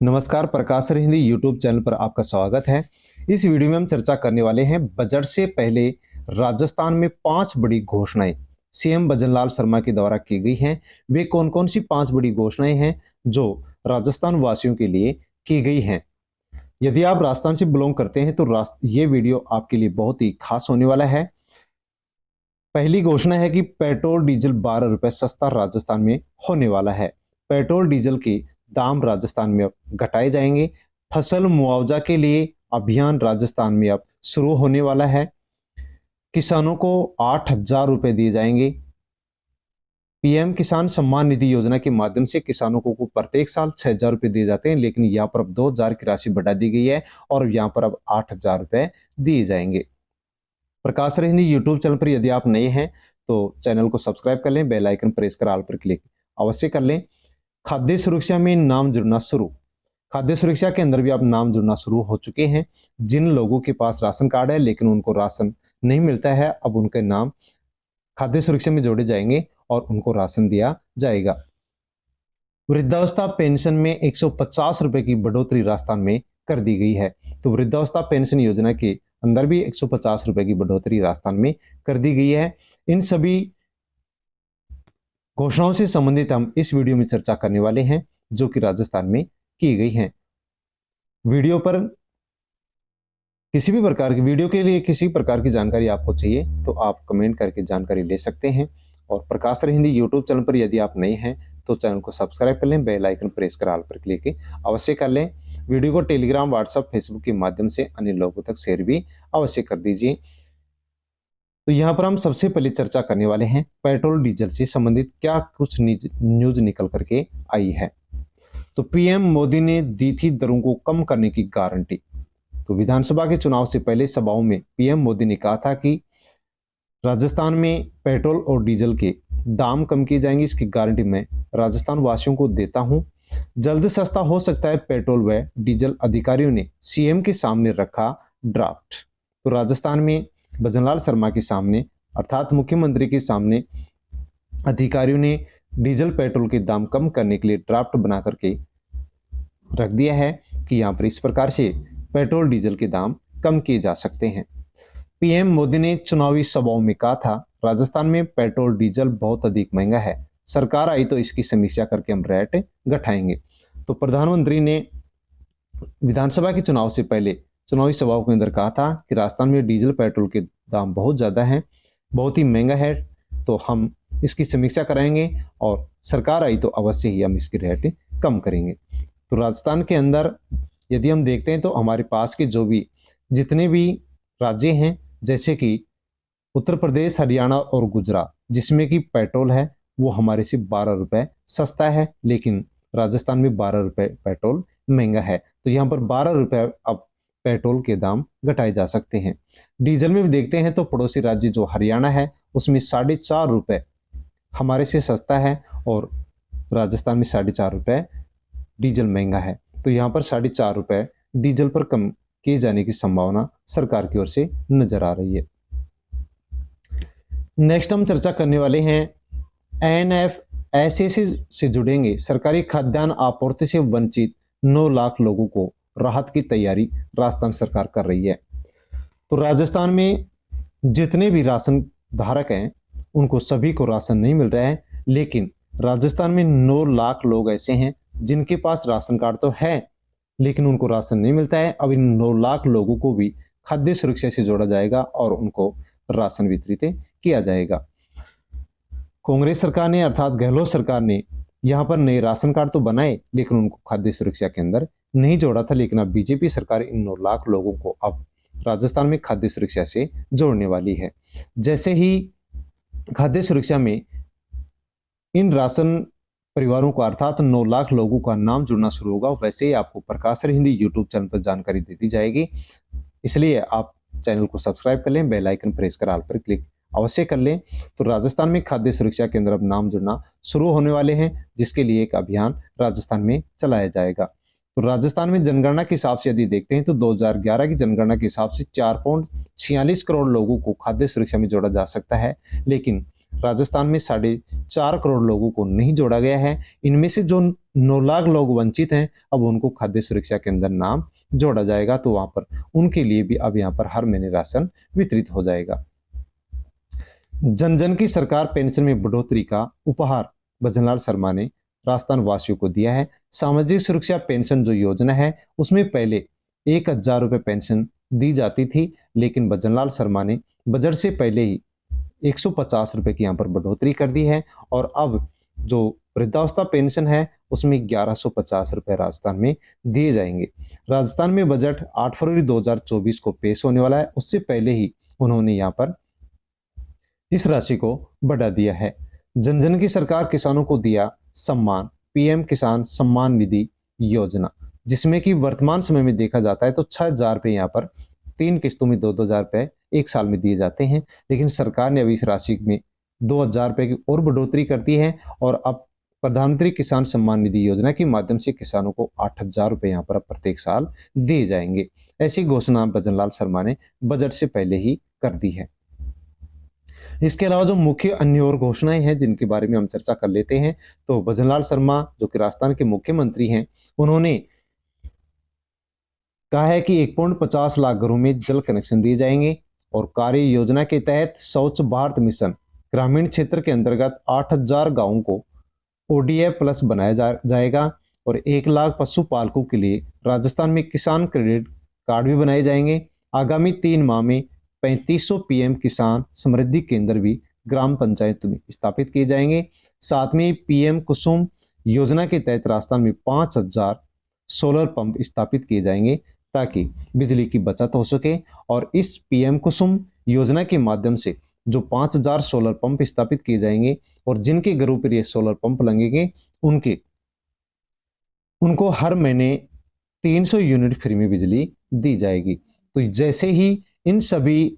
नमस्कार, प्रकाश Hindi YouTube channel पर आपका स्वागत है। इस वीडियो में हम चर्चा करने वाले हैं बजट से पहले राजस्थान में 5 बड़ी घोषणाएं सीएम भजनलाल शर्मा के द्वारा की गई हैं। वे कौन-कौन सी 5 बड़ी घोषणाएं हैं जो राजस्थान वासियों के लिए की गई हैं। यदि आप राजस्थान से बिलोंग करते हैं तो ये वीडियो आपके लिए बहुत ही खास होने वाला है। पहली घोषणा है कि पेट्रोल डीजल 12 रुपए सस्ता राजस्थान में होने वाला है। पेट्रोल डीजल के दाम राजस्थान में अब घटाए जाएंगे। फसल मुआवजा के लिए अभियान राजस्थान में अब शुरू होने वाला है। किसानों को 8,000 रुपए दिए जाएंगे। पीएम किसान सम्मान निधि योजना के माध्यम से किसानों को प्रत्येक साल 6,000 रुपए दिए जाते हैं, लेकिन यहाँ पर अब 2,000 की राशि बढ़ा दी गई है और यहाँ पर अब 8,000 रुपए दिए जाएंगे। प्रकाश हिंदी यूट्यूब चैनल पर यदि आप नए हैं तो चैनल को सब्सक्राइब कर लें, बेल आइकन प्रेस कर ऑल पर क्लिक अवश्य कर लें। खाद्य सुरक्षा में नाम जुड़ना शुरू। खाद्य सुरक्षा के अंदर भी अब नाम जुड़ना शुरू हो चुके हैं। जिन लोगों के पास राशन कार्ड है लेकिन उनको राशन नहीं मिलता है, अब उनके नाम खाद्य सुरक्षा में जोड़े जाएंगे और उनको राशन दिया जाएगा। वृद्धावस्था पेंशन में 150 रुपए की बढ़ोतरी राजस्थान में कर दी गई है। तो वृद्धावस्था पेंशन योजना के अंदर भी 150 रुपए की बढ़ोतरी राजस्थान में कर दी गई है। इन सभी घोषणाओं से संबंधित हम इस वीडियो में चर्चा करने वाले हैं जो कि राजस्थान में की गई हैं। वीडियो के लिए किसी प्रकार की जानकारी आपको चाहिए तो आप कमेंट करके जानकारी ले सकते हैं। और प्रकाश हिंदी यूट्यूब चैनल पर यदि आप नए हैं तो चैनल को सब्सक्राइब कर लें, बेल आइकन प्रेस कर ऑल पर क्लिक अवश्य कर लें। वीडियो को टेलीग्राम, व्हाट्सएप, फेसबुक के माध्यम से अन्य लोगों तक शेयर भी अवश्य कर दीजिए। तो यहाँ पर हम सबसे पहले चर्चा करने वाले हैं पेट्रोल डीजल से संबंधित क्या कुछ न्यूज निकल करके आई है। तो पीएम मोदी ने दी थी दरों को कम करने की गारंटी। तो विधानसभा के चुनाव से पहले सभाओं में पीएम मोदी ने कहा था कि राजस्थान में पेट्रोल और डीजल के दाम कम किए जाएंगे, इसकी गारंटी मैं राजस्थान वासियों को देता हूं। जल्द सस्ता हो सकता है पेट्रोल व डीजल, अधिकारियों ने सीएम के सामने रखा ड्राफ्ट। तो राजस्थान में भजनलाल शर्मा के सामने अर्थात मुख्यमंत्री के सामने अधिकारियों ने डीजल पेट्रोल के दाम कम करने के लिए ड्राफ्ट बना करके रख दिया है कि यहाँ पर इस प्रकार से पेट्रोल डीजल के दाम कम किए जा सकते हैं। पीएम मोदी ने चुनावी सभाओं में कहा था राजस्थान में पेट्रोल डीजल बहुत अधिक महंगा है, सरकार आई तो इसकी समीक्षा करके हम रेट घटाएंगे। तो प्रधानमंत्री ने विधानसभा के चुनाव से पहले चुनावी सभाओं के अंदर कहा था कि राजस्थान में डीजल पेट्रोल के दाम बहुत ज़्यादा हैं, बहुत ही महंगा है, तो हम इसकी समीक्षा कराएंगे और सरकार आई तो अवश्य ही हम इसकी रेट कम करेंगे। तो राजस्थान के अंदर यदि हम देखते हैं तो हमारे पास के जितने भी राज्य हैं जैसे कि उत्तर प्रदेश, हरियाणा और गुजरात, जिसमें कि पेट्रोल है वो हमारे से 12 रुपए सस्ता है, लेकिन राजस्थान में 12 रुपए पेट्रोल महंगा है। तो यहाँ पर 12 रुपए अब पेट्रोल के दाम घटाए जा सकते हैं। डीजल में भी देखते हैं तो पड़ोसी राज्य जो हरियाणा है उसमें 4.5 रुपए हमारे से सस्ता है और राजस्थान में 4.5 रुपए डीजल महंगा है। तो यहाँ पर 4.5 रुपए डीजल पर कम किए जाने की संभावना सरकार की ओर से नजर आ रही है। नेक्स्ट हम चर्चा करने वाले हैं एनएफएसए से जुड़ेंगे। सरकारी खाद्यान्न आपूर्ति से वंचित 9 लाख लोगों को राहत की तैयारी राजस्थान सरकार कर रही है। तो राजस्थान में जितने भी राशन धारक हैं उनको सभी को राशन नहीं मिल रहा है, लेकिन राजस्थान में 9 लाख लोग ऐसे हैं जिनके पास राशन कार्ड तो है लेकिन उनको राशन नहीं मिलता है। अब इन 9 लाख लोगों को भी खाद्य सुरक्षा से जोड़ा जाएगा और उनको राशन वितरित किया जाएगा। कांग्रेस सरकार ने अर्थात गहलोत सरकार ने यहाँ पर नए राशन कार्ड तो बनाए लेकिन उनको खाद्य सुरक्षा के अंदर नहीं जोड़ा था, लेकिन अब बीजेपी सरकार इन 9 लाख लोगों को अब राजस्थान में खाद्य सुरक्षा से जोड़ने वाली है। जैसे ही खाद्य सुरक्षा में इन राशन परिवारों को अर्थात 9 लाख लोगों का नाम जुड़ना शुरू होगा, वैसे ही आपको प्रकाश हिंदी यूट्यूब चैनल पर जानकारी दे दी जाएगी। इसलिए आप चैनल को सब्सक्राइब कर लें, बेल आइकन प्रेस कर ऑल पर क्लिक अवश्य कर लें। तो राजस्थान में खाद्य सुरक्षा के अंदर अब नाम जुड़ना शुरू होने वाले हैं, जिसके लिए एक अभियान राजस्थान में चलाया जाएगा। तो राजस्थान में जनगणना के हिसाब से यदि देखते हैं तो 2011 की जनगणना के हिसाब से 4.46 करोड़ लोगों को खाद्य सुरक्षा में जोड़ा जा सकता है, लेकिन राजस्थान में 4.5 करोड़ लोगों को नहीं जोड़ा गया है। इनमें से जो 9 लाख लोग वंचित हैं, अब उनको खाद्य सुरक्षा के अंदर नाम जोड़ा जाएगा, तो वहां पर उनके लिए भी अब यहाँ पर हर महीने राशन वितरित हो जाएगा। जन जन की सरकार पेंशन में बढ़ोतरी का उपहार भजनलाल शर्मा ने राजस्थान वासियों को दिया है। सामाजिक सुरक्षा पेंशन जो योजना है, उसमें पहले 1,000 रुपये पेंशन दी जाती थी, लेकिन भजनलाल शर्मा ने बजट से पहले ही 150 रुपये की यहाँ पर बढ़ोतरी कर दी है। और अब जो वृद्धावस्था पेंशन है, उसमें 1150 रुपये राजस्थान में दिए जाएंगे। राजस्थान में बजट 8 फरवरी 2024 को पेश होने वाला है, उससे पहले ही उन्होंने यहाँ पर इस राशि को बढ़ा दिया है। जन जन की सरकार किसानों को दिया सम्मान, पीएम किसान सम्मान निधि योजना, जिसमें कि वर्तमान समय में देखा जाता है तो 6,000 रुपये यहाँ पर 3 किस्तों में 2,000 रुपये एक साल में दिए जाते हैं। लेकिन सरकार ने अभी इस राशि में 2,000 रुपये की और बढ़ोतरी कर दी है, और अब प्रधानमंत्री किसान सम्मान निधि योजना के माध्यम से किसानों को 8,000 रुपये यहाँ पर प्रत्येक साल दिए जाएंगे। ऐसी घोषणा भजनलाल शर्मा ने बजट से पहले ही कर दी है। इसके अलावा जो मुख्य अन्य और घोषणाएं हैं जिनके बारे में हम चर्चा कर लेते हैं, तो भजनलाल शर्मा जो कि राजस्थान के मुख्यमंत्री हैं, उन्होंने कहा है कि 1.50 लाख घरों में जल कनेक्शन दिए जाएंगे, और कार्य योजना के तहत स्वच्छ भारत मिशन ग्रामीण क्षेत्र के अंतर्गत 8,000 गांवों को ओडीएफ प्लस बनाया जाएगा, और 1 लाख पशुपालकों के लिए राजस्थान में किसान क्रेडिट कार्ड भी बनाए जाएंगे। आगामी 3 माह में 3500 पीएम किसान समृद्धि केंद्र भी ग्राम पंचायत में स्थापित किए जाएंगे। साथ में पीएम कुसुम योजना के तहत राजस्थान में 5,000 सोलर पंप स्थापित किए जाएंगे, ताकि बिजली की बचत हो सके। और इस पीएम कुसुम योजना के माध्यम से जो 5,000 सोलर पंप स्थापित किए जाएंगे, और जिनके घरों पर ये सोलर पंप लगेंगे, उनको हर महीने 300 यूनिट फ्री में बिजली दी जाएगी। तो जैसे ही इन सभी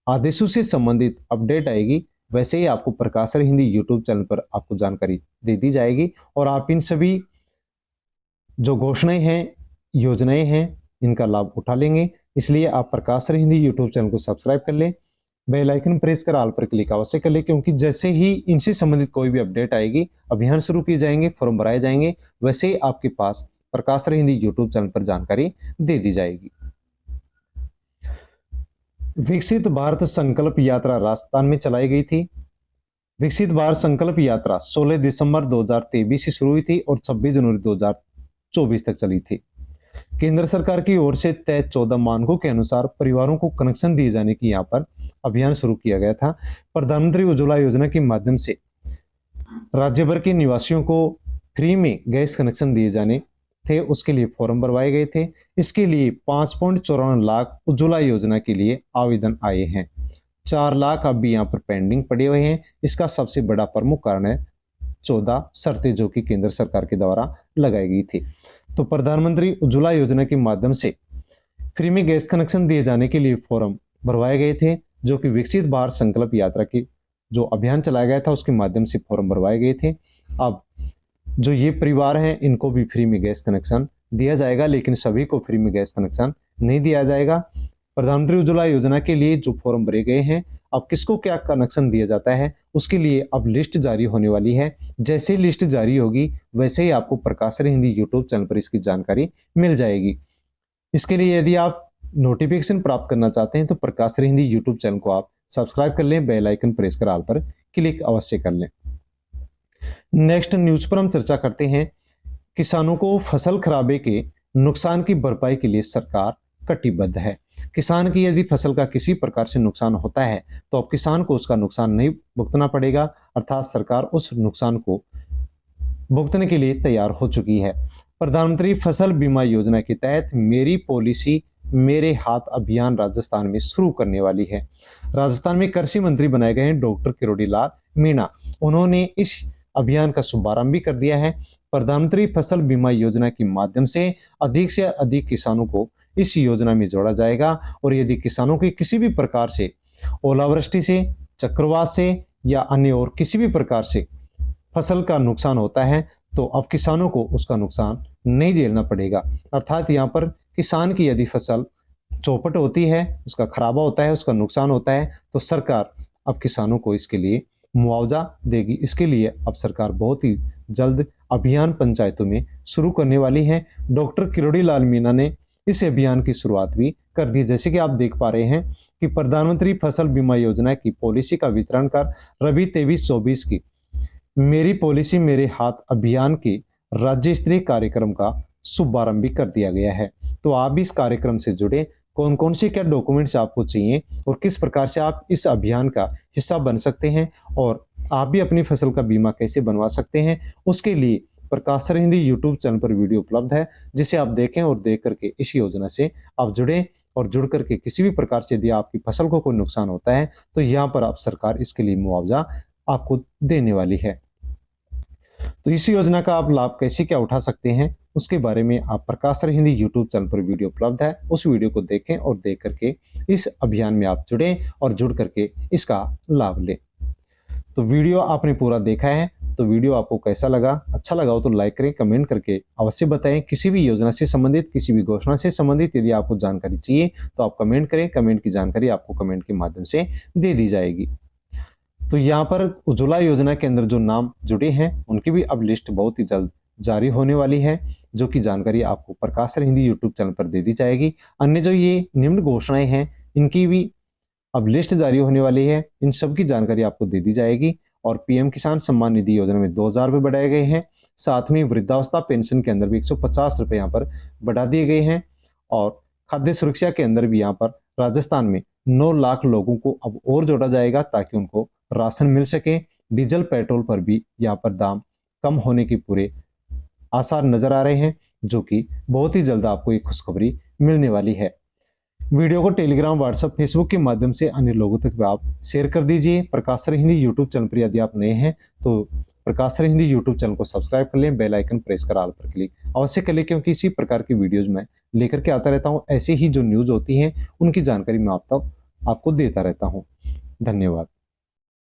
आदेशों से संबंधित अपडेट आएगी, वैसे ही आपको प्रकाश हिंदी यूट्यूब चैनल पर आपको जानकारी दे दी जाएगी, और आप इन सभी जो घोषणाएं हैं, योजनाएं हैं, इनका लाभ उठा लेंगे। इसलिए आप प्रकाश हिंदी यूट्यूब चैनल को सब्सक्राइब कर लें, बेल आइकन प्रेस कर ऑल पर क्लिक अवश्य कर लें, क्योंकि जैसे ही इनसे संबंधित कोई भी अपडेट आएगी, अभियान शुरू किए जाएंगे, फॉर्म भराए जाएंगे, वैसे ही आपके पास प्रकाश हिंदी यूट्यूब चैनल पर जानकारी दे दी जाएगी। विकसित भारत संकल्प यात्रा राजस्थान में चलाई गई थी। विकसित भारत संकल्प यात्रा 16 दिसंबर 2023 से शुरू हुई थी और 26 जनवरी 2024 तक चली थी। केंद्र सरकार की ओर से तय 14 मानकों के अनुसार परिवारों को कनेक्शन दिए जाने की यहाँ पर अभियान शुरू किया गया था। प्रधानमंत्री उज्ज्वला योजना के माध्यम से राज्य भर के निवासियों को फ्री में गैस कनेक्शन दिए जाने थे, उसके लिए फॉर्म भरवाए गए थे। इसके लिए 5.54 लाख उज्ज्वला योजना के लिए आवेदन आए हैं। 4 लाख अभी यहाँ पर पेंडिंग पड़े हुए हैं। इसका सबसे बड़ा प्रमुख कारण है 14 शर्तें जो कि केंद्र सरकार के द्वारा लगाई गई थी। तो प्रधानमंत्री उज्ज्वला योजना के माध्यम से फ्री में गैस कनेक्शन दिए जाने के लिए फॉर्म भरवाए गए थे, जो कि विकसित भारत संकल्प यात्रा की जो अभियान चलाया गया था उसके माध्यम से फॉर्म भरवाए गए थे। अब जो ये परिवार हैं, इनको भी फ्री में गैस कनेक्शन दिया जाएगा, लेकिन सभी को फ्री में गैस कनेक्शन नहीं दिया जाएगा। प्रधानमंत्री उज्ज्वला योजना के लिए जो फॉर्म भरे गए हैं, अब किसको क्या कनेक्शन दिया जाता है उसके लिए अब लिस्ट जारी होने वाली है। जैसे ही लिस्ट जारी होगी, वैसे ही आपको प्रकाश हिंदी यूट्यूब चैनल पर इसकी जानकारी मिल जाएगी। इसके लिए यदि आप नोटिफिकेशन प्राप्त करना चाहते हैं तो प्रकाश हिंदी यूट्यूब चैनल को आप सब्सक्राइब कर लें, बेल आइकन प्रेस कर ऑल पर क्लिक अवश्य कर लें। नेक्स्ट न्यूज पर हम चर्चा करते हैं। किसानों को फसल खराबे के नुकसान की भरपाई के लिए सरकार कटिबद्ध है। किसान की यदि फसल का किसी प्रकार से नुकसान होता है तो अब किसान को उसका नुकसान नहीं भुगतना पड़ेगा, अर्थात सरकार उस नुकसान को भुगतने के लिए तैयार हो चुकी है। प्रधानमंत्री फसल बीमा योजना के तहत मेरी पॉलिसी मेरे हाथ अभियान राजस्थान में शुरू करने वाली है। राजस्थान में कृषि मंत्री बनाए गए हैं डॉक्टर किरोड़ी लाल मीणा। उन्होंने इस अभियान का शुभारंभ भी कर दिया है। प्रधानमंत्री फसल बीमा योजना के माध्यम से अधिक किसानों को इस योजना में जोड़ा जाएगा, और यदि किसानों के किसी भी प्रकार से ओलावृष्टि से, चक्रवात से या अन्य और किसी भी प्रकार से फसल का नुकसान होता है तो अब किसानों को उसका नुकसान नहीं झेलना पड़ेगा। अर्थात यहाँ पर किसान की यदि फसल चौपट होती है, उसका खराबा होता है, उसका नुकसान होता है, तो सरकार अब किसानों को इसके लिए मुआवजा देगी। इसके लिए अब सरकार बहुत ही जल्द अभियान पंचायतों में शुरू करने वाली है। डॉक्टर किरोड़ी लाल मीणा ने इस अभियान की शुरुआत भी कर दी। जैसे कि आप देख पा रहे हैं कि प्रधानमंत्री फसल बीमा योजना की पॉलिसी का वितरण कर रबी 23-24 की मेरी पॉलिसी मेरे हाथ अभियान के राज्य स्तरीय कार्यक्रम का शुभारंभ भी कर दिया गया है। तो आप भी इस कार्यक्रम से जुड़े, कौन कौन से क्या डॉक्यूमेंट्स आपको चाहिए और किस प्रकार से आप इस अभियान का हिस्सा बन सकते हैं और आप भी अपनी फसल का बीमा कैसे बनवा सकते हैं, उसके लिए प्रकाश सर हिंदी यूट्यूब चैनल पर वीडियो उपलब्ध है, जिसे आप देखें और देख करके इस योजना से आप जुड़ें और जुड़ करके किसी भी प्रकार से यदि आपकी फसल को कोई नुकसान होता है तो यहाँ पर आप सरकार इसके लिए मुआवजा आपको देने वाली है। तो इस योजना का आप लाभ कैसे क्या उठा सकते हैं, उसके बारे में आप प्रकाश सर हिंदी यूट्यूब चैनल पर वीडियो उपलब्ध है, उस वीडियो को देखें और देख करके इस अभियान में आप जुड़ें और जुड़ करके इसका लाभ लें। तो वीडियो आपने पूरा देखा है, तो वीडियो आपको कैसा लगा, अच्छा लगा हो तो लाइक करें, कमेंट करके अवश्य बताएं। किसी भी योजना से संबंधित, किसी भी घोषणा से संबंधित यदि आपको जानकारी चाहिए तो आप कमेंट करें, कमेंट की जानकारी आपको कमेंट के माध्यम से दे दी जाएगी। तो यहाँ पर उज्ज्वला योजना के अंदर जो नाम जुड़े हैं उनकी भी अब लिस्ट बहुत ही जल्द जारी होने वाली है, जो कि जानकारी आपको प्रकाश सर हिंदी यूट्यूब चैनल पर दे दी जाएगी। अन्य जो ये निम्न घोषणाएं हैं इनकी भी अब लिस्ट जारी होने वाली है, इन सब की जानकारी आपको दे दी जाएगी। और पीएम किसान सम्मान निधि योजना में 2000 रुपये बढ़ाए गए हैं, साथ में वृद्धावस्था पेंशन के अंदर भी 150 रुपये यहाँ पर बढ़ा दिए गए हैं। और खाद्य सुरक्षा के अंदर भी यहाँ पर राजस्थान में 9 लाख लोगों को अब और जोड़ा जाएगा ताकि उनको राशन मिल सके। डीजल पेट्रोल पर भी यहाँ पर दाम कम होने की पूरे आसार नजर आ रहे हैं, जो कि बहुत ही जल्द आपको एक खुशखबरी मिलने वाली है। वीडियो को टेलीग्राम, व्हाट्सएप, फेसबुक के माध्यम से अन्य लोगों तक भी आप शेयर कर दीजिए। प्रकाश सर हिंदी यूट्यूब चैनल पर यदि आप नए हैं तो प्रकाश सर हिंदी यूट्यूब चैनल को सब्सक्राइब कर लें, बेल आइकन प्रेस कर ऑल पर क्लिक अवश्य कर लें, क्योंकि इसी प्रकार की वीडियोज मैं लेकर के आता रहता हूँ। ऐसे ही जो न्यूज होती हैं उनकी जानकारी मैं आप तक आपको देता रहता हूँ। धन्यवाद।